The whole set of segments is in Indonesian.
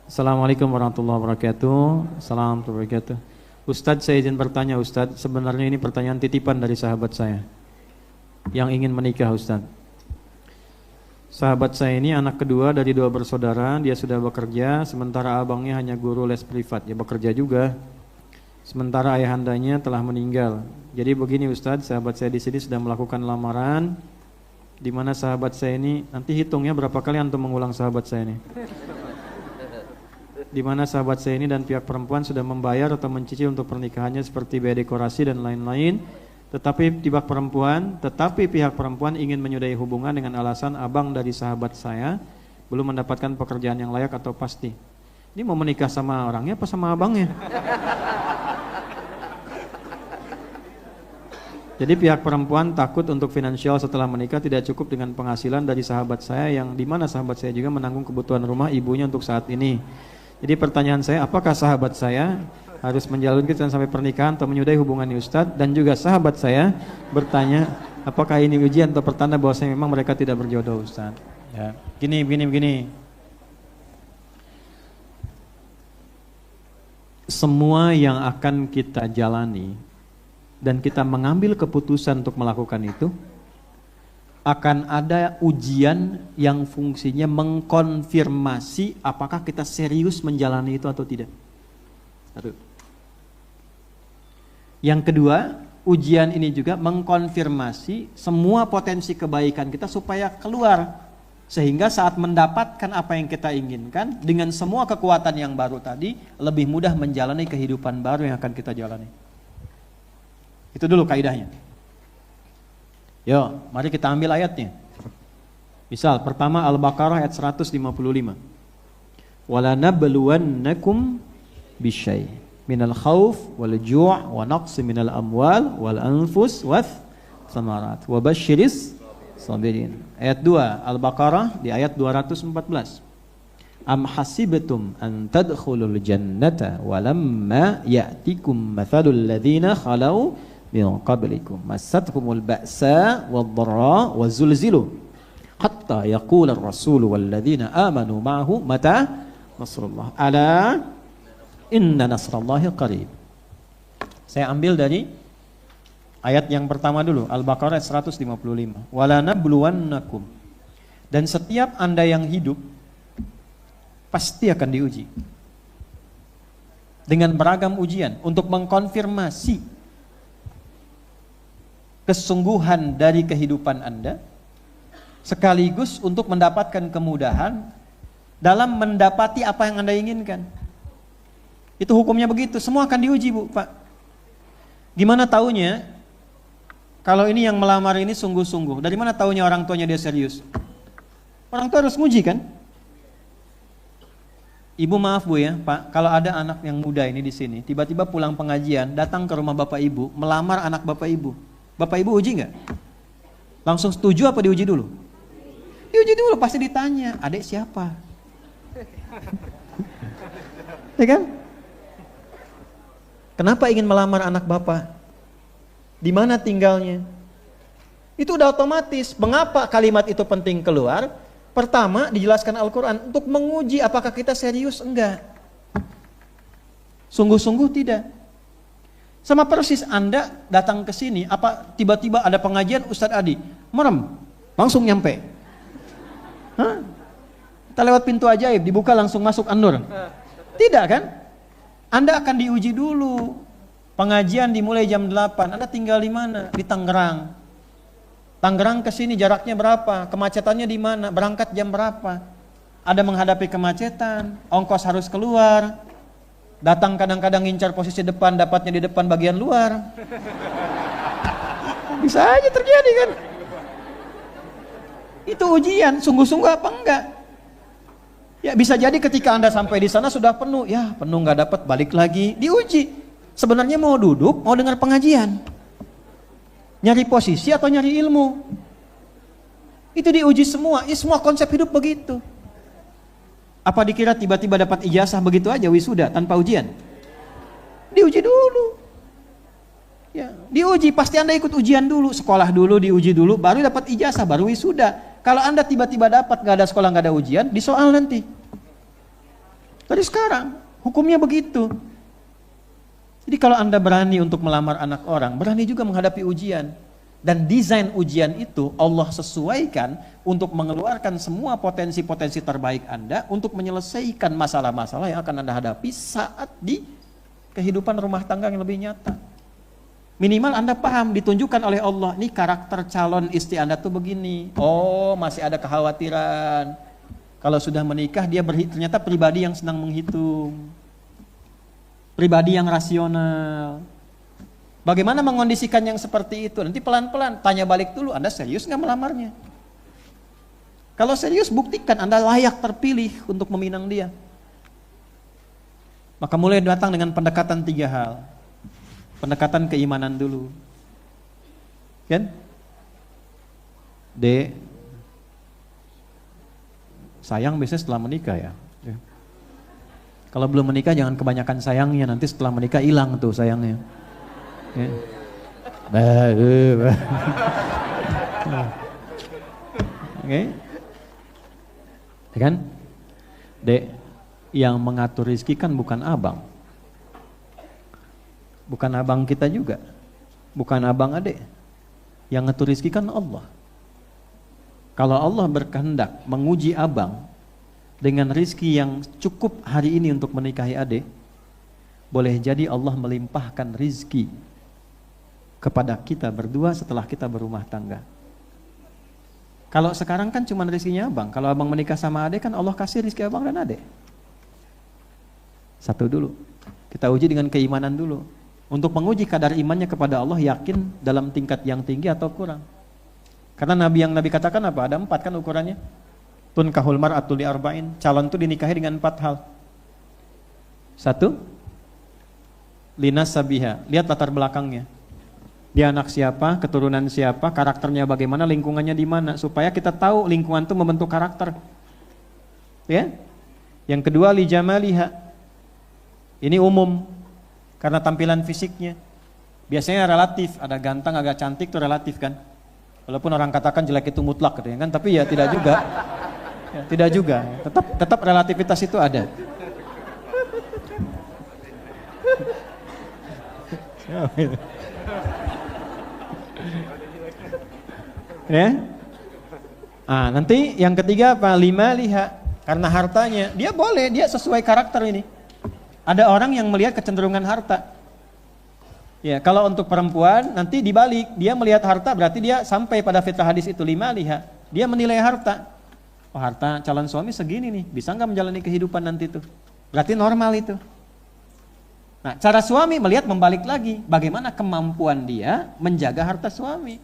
Assalamualaikum warahmatullahi wabarakatuh. Salam wabarakatuh. Ustadz, saya izin bertanya Ustadz, sebenarnya ini pertanyaan titipan dari sahabat saya yang ingin menikah Ustadz. Sahabat saya ini anak kedua dari 2 bersaudara, dia sudah bekerja, sementara abangnya hanya guru les privat, ya bekerja juga. Sementara ayahandanya telah meninggal. Jadi begini Ustadz, sahabat saya di sini sudah melakukan lamaran, di mana sahabat saya ini, nanti hitungnya berapa kali antum mengulang sahabat saya ini. Di mana sahabat saya ini dan pihak perempuan sudah membayar atau mencicil untuk pernikahannya seperti biaya dekorasi dan lain-lain. Tetapi pihak perempuan ingin menyudahi hubungan dengan alasan abang dari sahabat saya belum mendapatkan pekerjaan yang layak atau pasti. Ini mau menikah sama orangnya apa sama abangnya? Jadi pihak perempuan takut untuk finansial setelah menikah tidak cukup dengan penghasilan dari sahabat saya yang dimana sahabat saya juga menanggung kebutuhan rumah ibunya untuk saat ini. Jadi pertanyaan saya, apakah sahabat saya harus menjalankan sampai pernikahan atau menyudahi hubungan ini Ustadz? Dan juga sahabat saya bertanya, apakah ini ujian atau pertanda bahwasanya memang mereka tidak berjodoh Ustadz? Ya, begini. Semua yang akan kita jalani dan kita mengambil keputusan untuk melakukan itu, akan ada ujian yang fungsinya mengkonfirmasi apakah kita serius menjalani itu atau tidak. Satu. Yang kedua, ujian ini juga mengkonfirmasi semua potensi kebaikan kita supaya keluar, sehingga saat mendapatkan apa yang kita inginkan dengan semua kekuatan yang baru tadi, lebih mudah menjalani kehidupan baru yang akan kita jalani. Itu dulu kaidahnya. Yo, mari kita ambil ayatnya. Misal pertama Al-Baqarah ayat 155. Wala nabluwannakum bisyai minal khauf wal ju' wa naqsi minal amwal wal anfus wath samarat wa basyiris sabirin. Ayat 2 Al-Baqarah di ayat 214. Am hasibtum an tadkhulul jannata walamma ya'tikum mathalul ladzina khalau min qablikum massatkumul ba'sa wad-dharra wazulzilu hatta yaqula ar-rasulu walladzina amanu ma'ahu mata nasrullah ala inna nasrallahi qarib. Saya ambil dari ayat yang pertama dulu, Al-Baqarah 155. Wala nabluwannakum. Dan setiap Anda yang hidup pasti akan diuji dengan beragam ujian untuk mengkonfirmasi kesungguhan dari kehidupan Anda, sekaligus untuk mendapatkan kemudahan dalam mendapati apa yang Anda inginkan. Itu hukumnya begitu, semua akan diuji Bu, Pak. Gimana taunya kalau ini yang melamar ini sungguh-sungguh? Dari mana taunya orang tuanya dia serius? Orang tua harus nguji kan? Ibu maaf Bu ya, Pak, kalau ada anak yang muda ini di sini, tiba-tiba pulang pengajian, datang ke rumah Bapak Ibu, melamar anak Bapak Ibu. Bapak Ibu uji nggak? Langsung setuju apa diuji dulu? Diuji dulu, pasti ditanya, adik siapa? Ya kan? Kenapa ingin melamar anak Bapak? Di mana tinggalnya? Itu udah otomatis. Mengapa kalimat itu penting keluar? Pertama, dijelaskan Al-Quran untuk menguji apakah kita serius enggak. Sungguh-sungguh tidak. Sama persis Anda datang ke sini, apa tiba-tiba ada pengajian Ustadz Adi, merem, langsung nyampe. Hah? Kita lewat pintu ajaib, dibuka langsung masuk An-Nur. Tidak kan? Anda akan diuji dulu. Pengajian dimulai jam 8, Anda tinggal di mana? Di Tangerang. Tangerang ke sini jaraknya berapa? Kemacetannya di mana? Berangkat jam berapa? Ada menghadapi kemacetan, ongkos harus keluar. Datang kadang-kadang ngincar posisi depan, dapatnya di depan bagian luar. Bisa aja terjadi kan? Itu ujian, sungguh-sungguh apa enggak? Ya bisa jadi ketika Anda sampai di sana sudah penuh, ya penuh nggak dapat, balik lagi, diuji. Sebenarnya mau duduk, mau dengar pengajian, nyari posisi atau nyari ilmu. Itu diuji semua, ya, semua konsep hidup begitu. Apa dikira tiba-tiba dapat ijazah begitu aja wisuda tanpa ujian? Diuji dulu. Ya, diuji, pasti Anda ikut ujian dulu, sekolah dulu, diuji dulu, baru dapat ijazah, baru wisuda. Kalau Anda tiba-tiba dapat, gak ada sekolah, gak ada ujian, disoal nanti. Dari sekarang, hukumnya begitu. Jadi kalau Anda berani untuk melamar anak orang, berani juga menghadapi ujian. Dan desain ujian itu Allah sesuaikan untuk mengeluarkan semua potensi-potensi terbaik Anda untuk menyelesaikan masalah-masalah yang akan Anda hadapi saat di kehidupan rumah tangga yang lebih nyata. Minimal Anda paham, ditunjukkan oleh Allah, nih karakter calon istri Anda tuh begini. Oh, masih ada kekhawatiran. Kalau sudah menikah, dia ternyata pribadi yang senang menghitung. Pribadi yang rasional. Bagaimana mengondisikan yang seperti itu? Nanti pelan-pelan, tanya balik dulu, Anda serius nggak melamarnya? Kalau serius, buktikan Anda layak terpilih untuk meminang dia. Maka mulai datang dengan pendekatan 3 hal. Pendekatan keimanan dulu. Kan? D. Sayang biasanya setelah menikah ya. Kalau belum menikah jangan kebanyakan sayangnya, nanti setelah menikah hilang tuh sayangnya. Ya. Oke. Ya kan? D. Yang mengatur rizki kan bukan abang. Bukan abang kita juga. Bukan abang adik. Yang ngatur rizki kan Allah. Kalau Allah berkehendak menguji abang dengan rizki yang cukup hari ini untuk menikahi adik, boleh jadi Allah melimpahkan rizki kepada kita berdua setelah kita berumah tangga. Kalau sekarang kan cuma rizkinya abang. Kalau abang menikah sama adik kan Allah kasih rizki abang dan adik. Satu dulu. Kita uji dengan keimanan dulu. Untuk menguji kadar imannya kepada Allah, yakin dalam tingkat yang tinggi atau kurang. Karena Nabi yang Nabi katakan apa? Ada 4 kan ukurannya. Tunkahul mar'atu li arba'in. Calon itu dinikahi dengan 4 hal. 1. Linas sabiha. Lihat latar belakangnya. Dia anak siapa, keturunan siapa, karakternya bagaimana, lingkungannya di mana, supaya kita tahu lingkungan itu membentuk karakter. Ya. Yang kedua, li jamaliha. Ini umum. Karena tampilan fisiknya. Biasanya relatif, ada ganteng, agak cantik itu relatif kan. Walaupun orang katakan jelek itu mutlak gitu ya kan, tapi ya tidak juga. Ya, tidak juga. Tetap relativitas itu ada. Ya. Ah, nanti yang ketiga apa? 5 liha. Karena hartanya, dia boleh, dia sesuai karakter ini. Ada orang yang melihat kecenderungan harta. Ya, kalau untuk perempuan nanti dibalik, dia melihat harta berarti dia sampai pada fitrah hadis itu 5 liha. Dia menilai harta. Oh, harta calon suami segini nih, bisa nggak menjalani kehidupan nanti itu? Berarti normal itu. Nah, cara suami melihat membalik lagi, bagaimana kemampuan dia menjaga harta suami.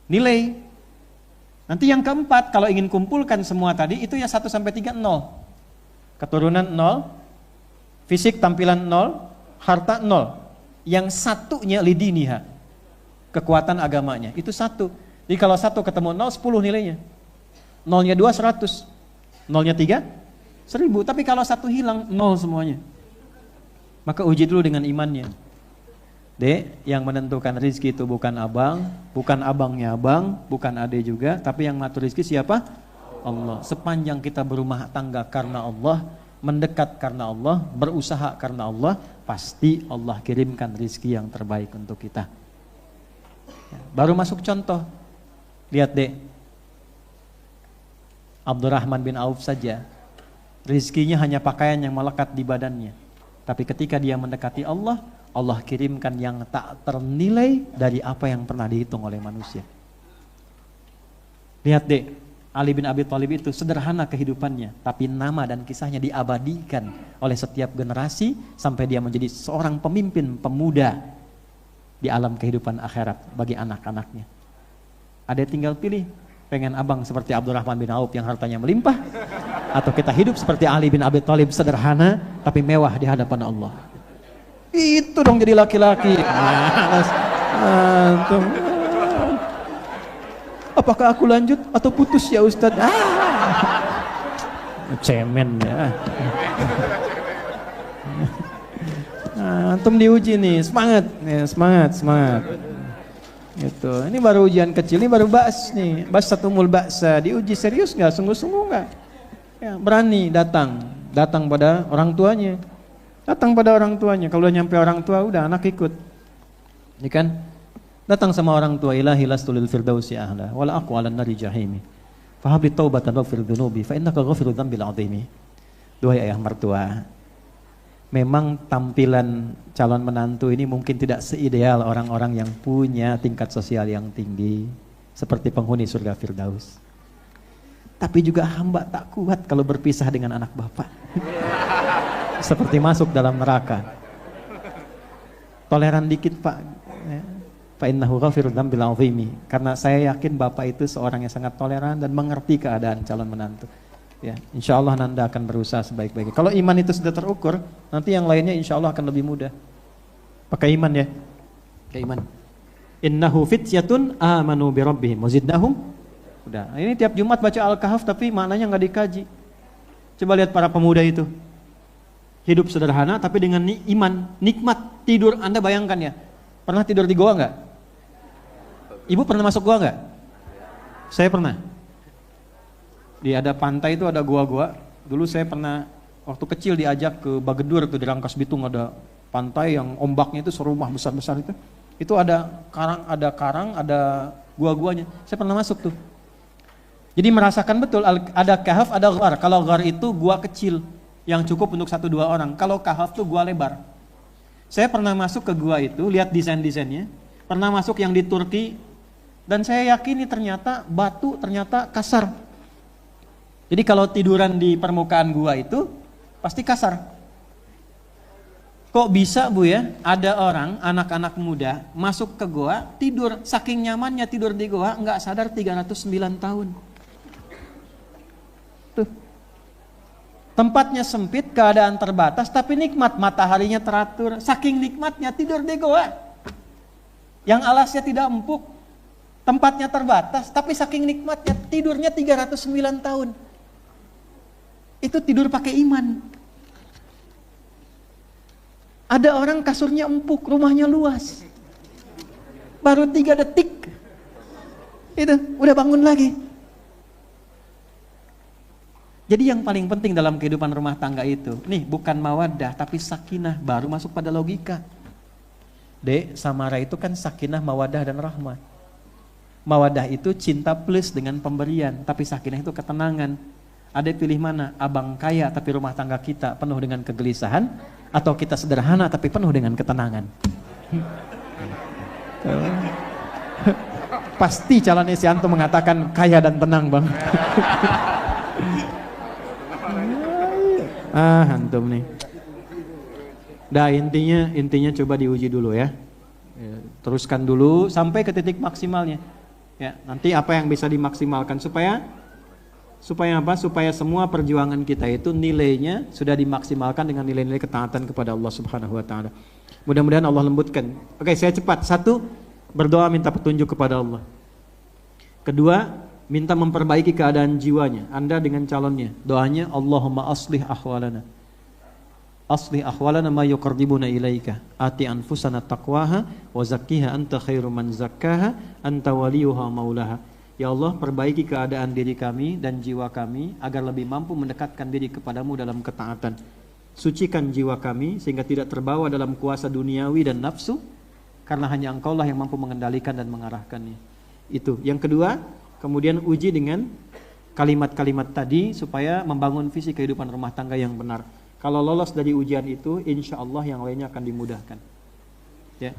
Nilai. Nanti yang keempat, kalau ingin kumpulkan semua tadi, itu ya 1 sampai 3, 0. Keturunan 0, fisik tampilan 0, harta 0. Yang satunya lidiniha, kekuatan agamanya, itu 1. Jadi kalau 1 ketemu 0, 10 nilainya. 0-nya 2, 100. 0-nya 3, 1000. Tapi kalau 1 hilang, 0 semuanya. Maka uji dulu dengan imannya. D, yang menentukan rizki itu bukan abang, bukan abangnya abang, bukan ade juga, tapi yang ngatur rizki siapa? Allah. Sepanjang kita berumah tangga karena Allah, mendekat karena Allah, berusaha karena Allah, pasti Allah kirimkan rizki yang terbaik untuk kita. Baru masuk contoh. Lihat deh. Abdurrahman bin Auf saja, rizkinya hanya pakaian yang melekat di badannya. Tapi ketika dia mendekati Allah, Allah kirimkan yang tak ternilai dari apa yang pernah dihitung oleh manusia. Lihat deh. Ali bin Abi Thalib itu sederhana kehidupannya, tapi nama dan kisahnya diabadikan oleh setiap generasi sampai dia menjadi seorang pemimpin pemuda di alam kehidupan akhirat bagi anak-anaknya. Ada tinggal pilih, pengen abang seperti Abdurrahman bin Auf yang hartanya melimpah, atau kita hidup seperti Ali bin Abi Thalib sederhana tapi mewah di hadapan Allah. Itu dong jadi laki-laki. Apakah aku lanjut atau putus ya Ustadz? Cemen ya. Antum diuji nih, semangat, ya, semangat. Gitu. Ini baru ujian kecil, ini baru bas nih, bas satumul baksa, diuji serius nggak, sungguh-sungguh nggak? Ya, berani datang pada orang tuanya, Kalau udah nyampe orang tua, udah anak ikut, ini kan? Datang sama orang tua, ilahi lastu lil firdausi ahla, wala aku ala nari jahimi, fahabli taubatan waghfir dhunubi, fa innaka ghafiru dzambil azimi. Duhai ayah mertua, memang tampilan calon menantu ini mungkin tidak seideal orang-orang yang punya tingkat sosial yang tinggi seperti penghuni surga Firdaus. Tapi juga hamba tak kuat kalau berpisah dengan anak bapak. Seperti masuk dalam neraka. Toleran dikit Pak. Fa innahu ghafirud dzambil azimi. Karena saya yakin bapak itu seorang yang sangat toleran dan mengerti keadaan calon menantu. Ya, insya Allah Nanda akan berusaha sebaik-baiknya. Kalau iman itu sudah terukur, nanti yang lainnya insya Allah akan lebih mudah. Pakai iman ya, pakai iman. Innahu fityatun amanu bi rabbihim wazidnahum. Udah, ini tiap Jumat baca Al-Kahf tapi maknanya nggak dikaji. Coba lihat para pemuda itu, hidup sederhana tapi dengan iman, nikmat tidur. Anda bayangkan ya, pernah tidur di goa nggak? Ibu pernah masuk goa nggak? Saya pernah. Di ada pantai itu ada gua-gua. Dulu saya pernah waktu kecil diajak ke Bagedur tuh di Rangkas Bitung, ada pantai yang ombaknya itu serumah besar-besar itu. Itu ada karang, ada gua-guanya. Saya pernah masuk tuh. Jadi merasakan betul ada kahf, ada ghar. Kalau ghar itu gua kecil yang cukup untuk 1-2 orang. Kalau kahf tuh gua lebar. Saya pernah masuk ke gua itu, lihat desain-desainnya. Pernah masuk yang di Turki dan saya yakini ternyata batu ternyata kasar. Jadi kalau tiduran di permukaan gua itu pasti kasar. Kok bisa Bu ya, ada orang, anak-anak muda masuk ke gua, tidur, saking nyamannya tidur di gua, nggak sadar 309 tahun. Tuh. Tempatnya sempit, keadaan terbatas, tapi nikmat, mataharinya teratur, saking nikmatnya tidur di gua. Yang alasnya tidak empuk, tempatnya terbatas, tapi saking nikmatnya tidurnya 309 tahun. Itu tidur pakai iman. Ada orang kasurnya empuk, rumahnya luas. Baru 3 detik, itu udah bangun lagi. Jadi yang paling penting dalam kehidupan rumah tangga itu, nih bukan mawaddah tapi sakinah, baru masuk pada logika. Dek, samara itu kan sakinah, mawaddah dan rahmah. Mawaddah itu cinta plus dengan pemberian, tapi sakinah itu ketenangan. Ada pilih mana? Abang kaya tapi rumah tangga kita penuh dengan kegelisahan, atau kita sederhana tapi penuh dengan ketenangan? Pasti calon istri antum mengatakan kaya dan tenang bang. Antum nih. Dah intinya coba diuji dulu ya. Teruskan dulu sampai ke titik maksimalnya. Ya, nanti apa yang bisa dimaksimalkan supaya apa? Supaya semua perjuangan kita itu nilainya sudah dimaksimalkan dengan nilai-nilai ketaatan kepada Allah Subhanahu wa taala. Mudah-mudahan Allah lembutkan. Oke, saya cepat. 1, berdoa minta petunjuk kepada Allah. 2, minta memperbaiki keadaan jiwanya. Anda dengan calonnya, doanya Allahumma aslih ahwalana. Aslih ahwalana ma yuqarribuna ilaika. Ati anfusana taqwaha wa zakkiha anta khairu man zakkaha anta waliyuha maulaha. Ya Allah, perbaiki keadaan diri kami dan jiwa kami agar lebih mampu mendekatkan diri kepadamu dalam ketaatan. Sucikan jiwa kami sehingga tidak terbawa dalam kuasa duniawi dan nafsu, karena hanya Engkaulah yang mampu mengendalikan dan mengarahkannya. Itu. Yang kedua, kemudian uji dengan kalimat-kalimat tadi supaya membangun visi kehidupan rumah tangga yang benar. Kalau lolos dari ujian itu, insya Allah yang lainnya akan dimudahkan. Ya.